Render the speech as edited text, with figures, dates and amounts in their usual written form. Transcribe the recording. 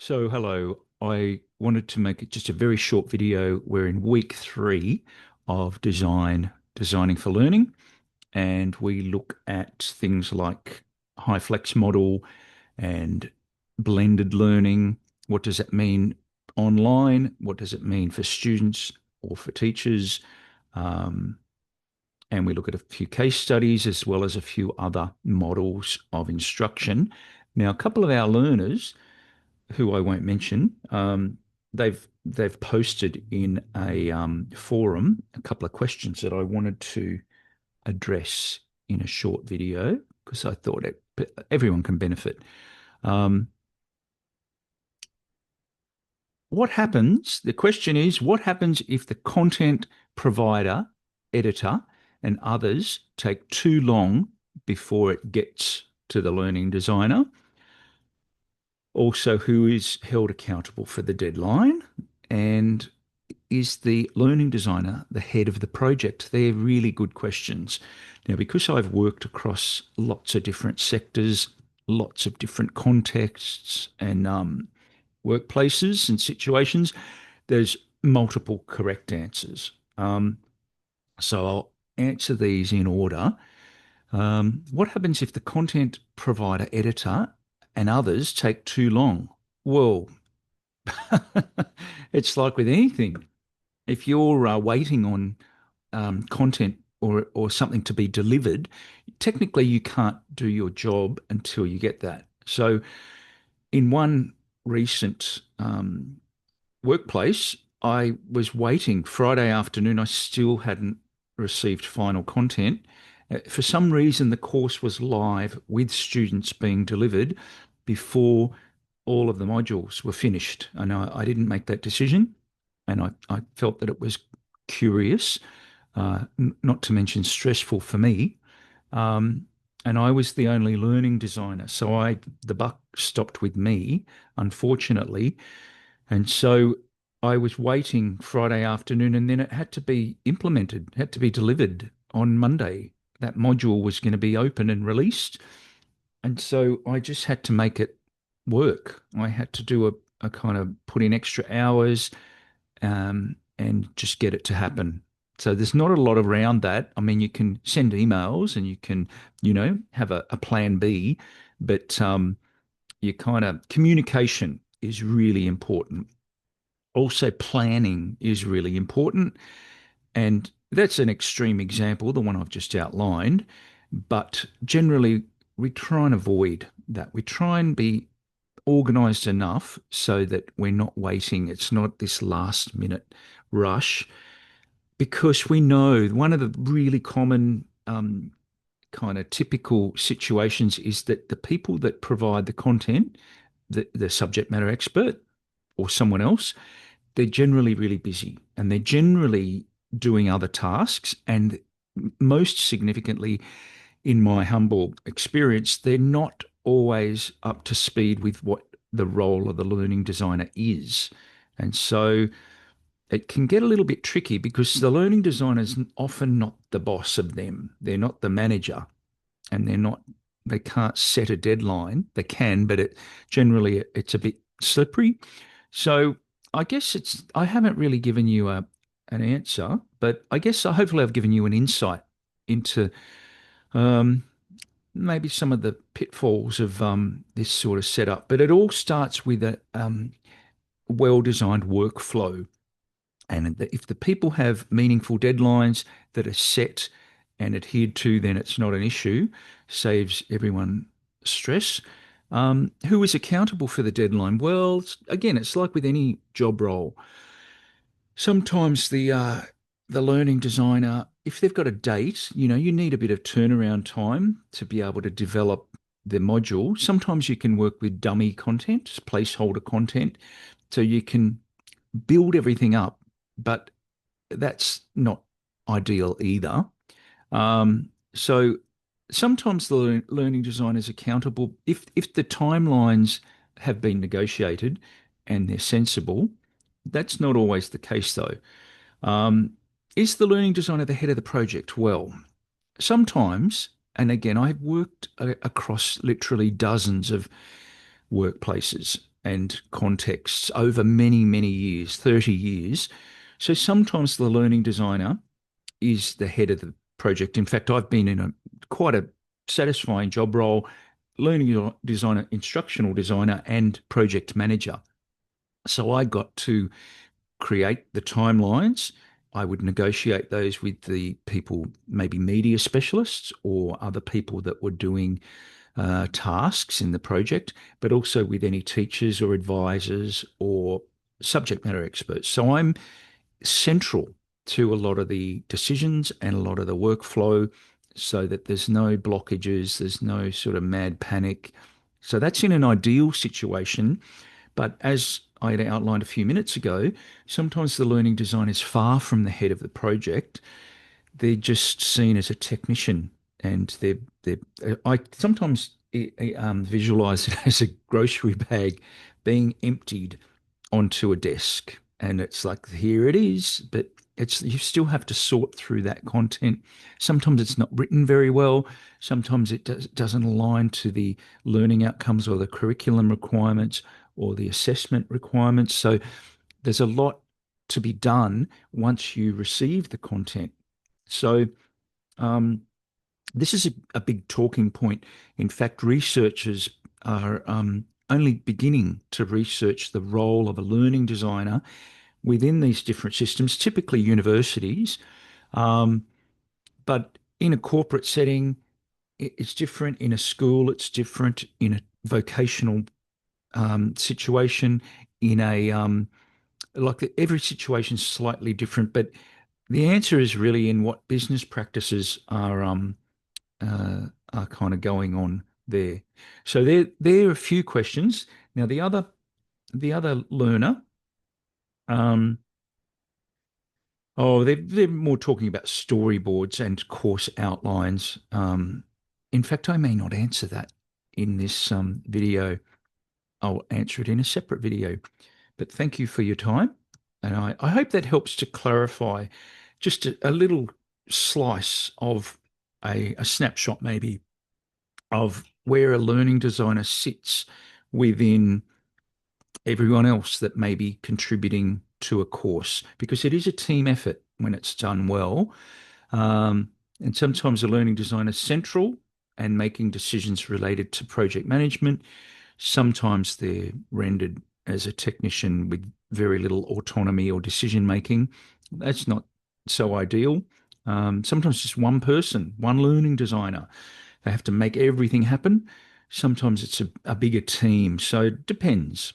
Hello. I wanted to make it just a very short video. We're in week 3 of designing for learning, and we look at things like high flex model and blended learning. What does that mean online? What does it mean for students or for teachers? Um, and we look at a few case studies as well as a few other models of instruction. Now, a couple of our learners who I won't mention, they've posted in a forum a couple of questions that I wanted to address in a short video because I thought everyone can benefit. Um, what happens? The question is, what happens if the content provider, editor, and others take too long before it gets to the learning designer? Also, who is held accountable for the deadline? And is the learning designer the head of the project? They're really good questions. Now, because I've worked across lots of different sectors, lots of different contexts and workplaces and situations, there's multiple correct answers. So I'll answer these in order. What happens if the content provider, editor, and others take too long? Well, it's like with anything. If you're waiting on content or something to be delivered, technically you can't do your job until you get that. So, in one recent workplace, I was waiting Friday afternoon. I still hadn't received final content. For some reason, the course was live with students being delivered before all of the modules were finished. And I didn't make that decision. And I felt that it was curious, not to mention stressful for me. Um, and I was the only learning designer. So the buck stopped with me, unfortunately. And so I was waiting Friday afternoon, and then it had to be implemented, had to be delivered on Monday. That module was going to be open and released. And so I just had to make it work. I had to do a kind of put in extra hours and just get it to happen. So there's not a lot around that. I mean, you can send emails and you can, have a plan B, but you kind of communication is really important. Also, planning is really important. And that's an extreme example, the one I've just outlined. But generally, we try and avoid that. We try and be organized enough so that we're not waiting. It's not this last minute rush because we know one of the really common kind of typical situations is that the people that provide the content, the subject matter expert or someone else, they're generally really busy and they're generally doing other tasks. And most significantly, in my humble experience, they're not always up to speed with what the role of the learning designer is. And so it can get a little bit tricky because the learning designer is often not the boss of them. They're not the manager and they can't set a deadline. They can, but it's a bit slippery. So I guess I haven't really given you an answer, but I guess hopefully I've given you an insight into um, maybe some of the pitfalls of this sort of setup. But it all starts with a well-designed workflow. And if the people have meaningful deadlines that are set and adhered to, then it's not an issue, saves everyone stress. Who is accountable for the deadline? Well, again, it's like with any job role. Sometimes the learning designer, if they've got a date, you need a bit of turnaround time to be able to develop the module. Sometimes you can work with dummy content, placeholder content, so you can build everything up, but that's not ideal either. So sometimes the learning designer is accountable if the timelines have been negotiated and they're sensible. That's not always the case though. Um, is the learning designer the head of the project? Well, sometimes, and again, I've worked across literally dozens of workplaces and contexts over many, many years, 30 years. So sometimes the learning designer is the head of the project. In fact, I've been in a quite a satisfying job role, learning designer, instructional designer, and project manager. So I got to create the timelines. I would negotiate those with the people, maybe media specialists or other people that were doing tasks in the project, but also with any teachers or advisors or subject matter experts. So I'm central to a lot of the decisions and a lot of the workflow so that there's no blockages, there's no sort of mad panic. So that's in an ideal situation. But as I had outlined a few minutes ago, sometimes the learning design is far from the head of the project. They're just seen as a technician, and I sometimes visualize it as a grocery bag being emptied onto a desk, and it's like here it is, but it's you still have to sort through that content. Sometimes it's not written very well. Sometimes it doesn't align to the learning outcomes or the curriculum requirements or the assessment requirements. So there's a lot to be done once you receive the content. So um, this is a big talking point. In fact, researchers are only beginning to research the role of a learning designer within these different systems, typically universities. Um, but in a corporate setting, it's different. In a school, it's different. In a vocational situation, in a every situation is slightly different. But the answer is really in what business practices are kind of going on there. So there are a few questions. Now the other learner, um, they're more talking about storyboards and course outlines. In fact, I may not answer that in this video. I'll answer it in a separate video. But thank you for your time. And I hope that helps to clarify just a little slice of a snapshot, maybe, of where a learning designer sits within everyone else that may be contributing to a course, because it is a team effort when it's done well. Um, and sometimes a learning designer is central and making decisions related to project management. Sometimes they're rendered as a technician with very little autonomy or decision making. That's not so ideal. Sometimes just one person, one learning designer. They have to make everything happen. Sometimes it's a bigger team. So it depends.